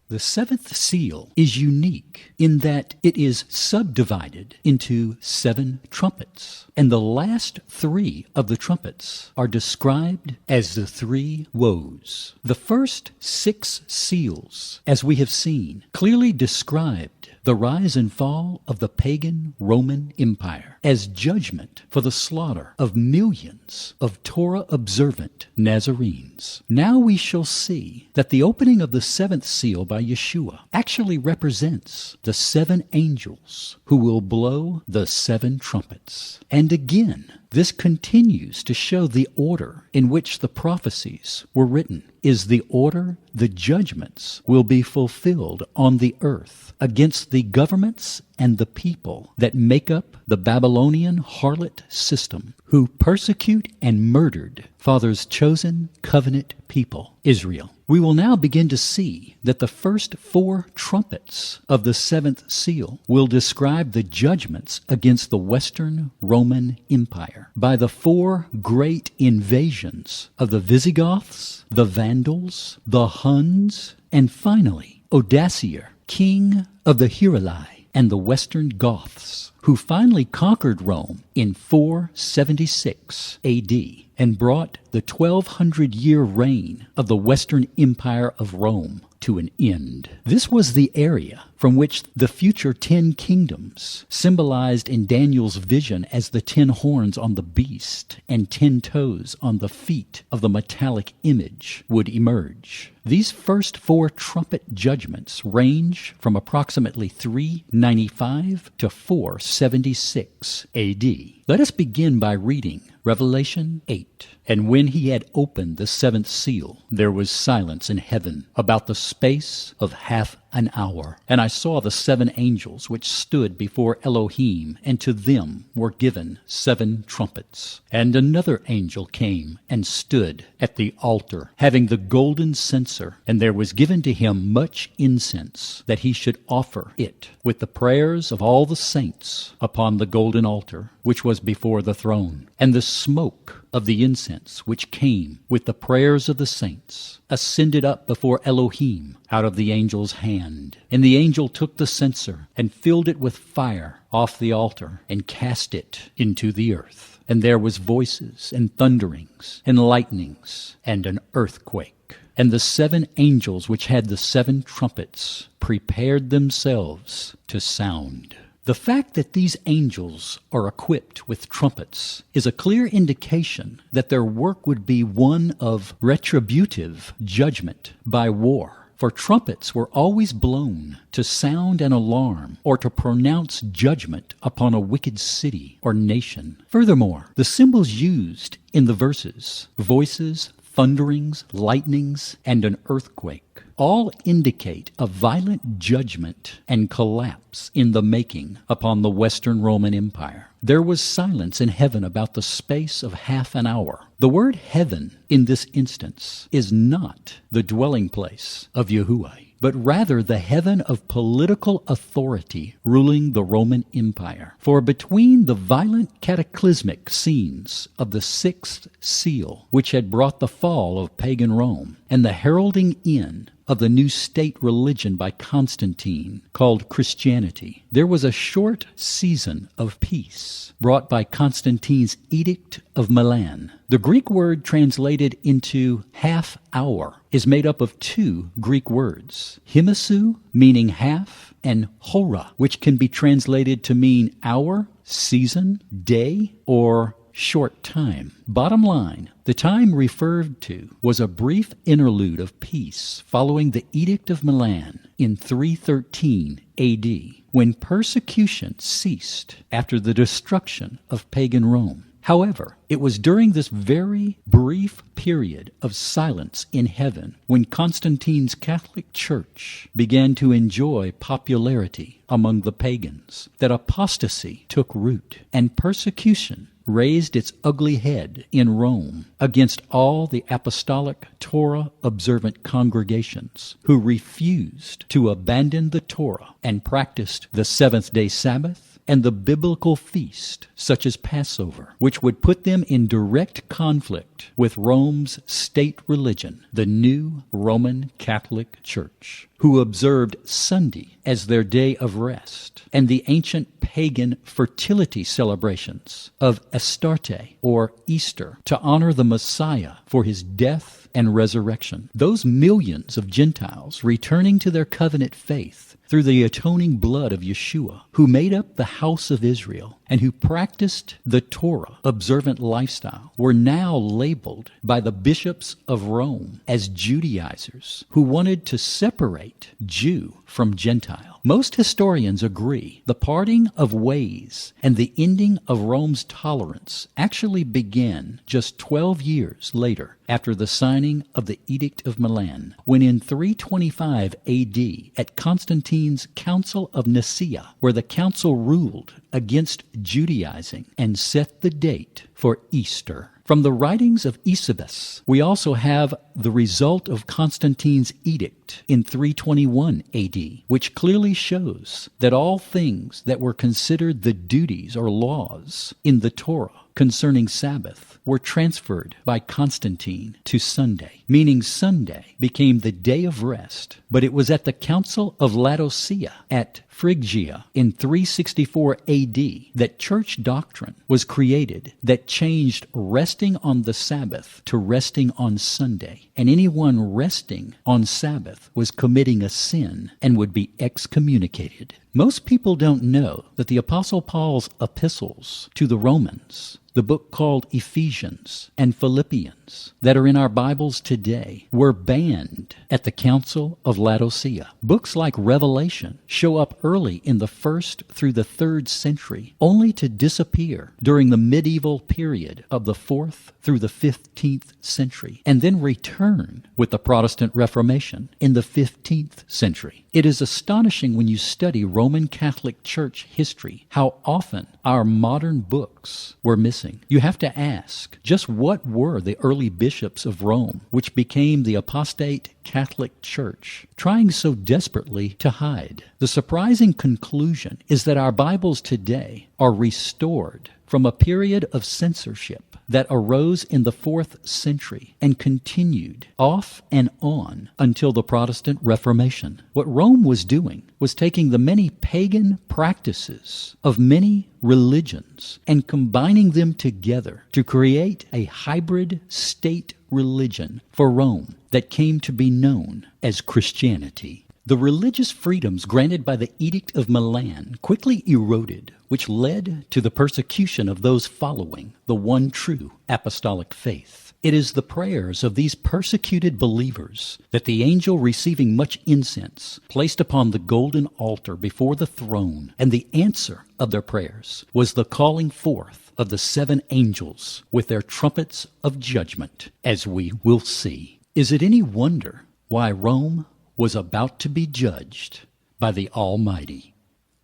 The seventh seal is unique in that it is subdivided into 7 trumpets, and the last 3 of the trumpets are described as the 3 woes. The first 6 seals, as we have seen, clearly described the rise and fall of the Pagan Roman Empire as judgment for the slaughter of millions of Torah observant Nazarenes. Now we shall see that the opening of the 7th seal by Yeshua actually represents the 7 angels who will blow the 7 trumpets. And again, this continues to show the order in which the prophecies were written is the order the judgments will be fulfilled on the earth against the governments and the people that make up the Babylonian Harlot system, who persecute and murdered Father's chosen covenant people, Israel. We will now begin to see that the first 4 trumpets of the 7th seal will describe the judgments against the Western Roman Empire by the 4 great invasions of the Visigoths, the Vandals, the Huns, and finally Odoacer, king of the Heruli and the Western Goths, who finally conquered Rome in 476 A.D. and brought the 1200-year reign of the Western Empire of Rome to an end. This was the area from which the future 10 kingdoms, symbolized in Daniel's vision as the 10 horns on the beast and 10 toes on the feet of the metallic image, would emerge. These first 4 trumpet judgments range from approximately 395 to 476 A.D. Let us begin by reading Revelation 8. And when he had opened the 7th seal, there was silence in heaven about the space of half an hour. And I saw the 7 angels which stood before Elohim, and to them were given 7 trumpets. And another angel came and stood at the altar, having the golden censer, and there was given to him much incense, that he should offer it with the prayers of all the saints upon the golden altar, which was before the throne. And the smoke of the incense which came with the prayers of the saints ascended up before Elohim out of the angel's hand. And the angel took the censer and filled it with fire off the altar and cast it into the earth. And there was voices and thunderings and lightnings and an earthquake. And the 7 angels which had the 7 trumpets prepared themselves to sound. The fact that these angels are equipped with trumpets is a clear indication that their work would be one of retributive judgment by war. For trumpets were always blown to sound an alarm or to pronounce judgment upon a wicked city or nation. Furthermore, the symbols used in the verses, voices, thunderings, lightnings, and an earthquake, all indicate a violent judgment and collapse in the making upon the Western Roman Empire. There was silence in heaven about the space of half an hour. The word heaven in this instance is not the dwelling place of Yahuwah, but rather the heaven of political authority ruling the Roman Empire. For between the violent cataclysmic scenes of the 6th seal, which had brought the fall of pagan Rome, and the heralding in of the new state religion by Constantine, called Christianity, there was a short season of peace brought by Constantine's Edict of Milan. The Greek word translated into half hour is made up of 2 Greek words, hemisu, meaning half, and hora, which can be translated to mean hour, season, day, or short time. Bottom line, the time referred to was a brief interlude of peace following the Edict of Milan in 313 A.D., when persecution ceased after the destruction of pagan Rome. However, it was during this very brief period of silence in heaven when Constantine's Catholic Church began to enjoy popularity among the pagans that apostasy took root and persecution raised its ugly head in Rome against all the apostolic Torah observant congregations who refused to abandon the Torah and practiced the seventh-day Sabbath and the biblical feast, such as Passover, which would put them in direct conflict with Rome's state religion, the new Roman Catholic Church. who observed Sunday as their day of rest, and the ancient pagan fertility celebrations of Astarte or Easter to honor the Messiah for his death and resurrection. Those millions of Gentiles returning to their covenant faith through the atoning blood of Yeshua, who made up the house of Israel and who practiced the Torah observant lifestyle, were now labeled by the bishops of Rome as Judaizers who wanted to separate Jew from Gentile. Most historians agree the parting of ways and the ending of Rome's tolerance actually began just 12 years later, after the signing of the Edict of Milan, when in 325 A.D. at Constantine's Council of Nicaea, where the council ruled against Judaizing and set the date for Easter. From the writings of Eusebius, we also have the result of Constantine's edict in 321 AD, which clearly shows that all things that were considered the duties or laws in the Torah concerning Sabbath were transferred by Constantine to Sunday, meaning Sunday became the day of rest. But it was at the Council of Laodicea at Phrygia in 364 AD that church doctrine was created that changed resting on the Sabbath to resting on Sunday. And anyone resting on Sabbath was committing a sin and would be excommunicated. Most people don't know that the Apostle Paul's epistles to the Romans, the book called Ephesians and Philippians that are in our Bibles today, were banned at the Council of Laodicea. Books like Revelation show up early in the 1st through the 3rd century, only to disappear during the medieval period of the 4th through the 15th century, and then return with the Protestant Reformation in the 15th century. It is astonishing when you study Roman Catholic Church history how often our modern books were missing. You have to ask, just what were the early bishops of Rome, which became the apostate Catholic Church, trying so desperately to hide? The surprising conclusion is that our Bibles today are restored from a period of censorship that arose in the 4th century and continued off and on until the Protestant Reformation. What Rome was doing was taking the many pagan practices of many religions and combining them together to create a hybrid state religion for Rome that came to be known as Christianity. The religious freedoms granted by the Edict of Milan quickly eroded, which led to the persecution of those following the one true apostolic faith. It is the prayers of these persecuted believers that the angel receiving much incense placed upon the golden altar before the throne, and the answer of their prayers was the calling forth of the 7 angels with their trumpets of judgment, as we will see. Is it any wonder why Rome was about to be judged by the Almighty?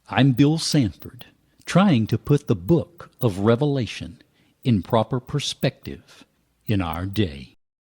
I'm Bill Sanford, trying to put the book of Revelation in proper perspective in our day.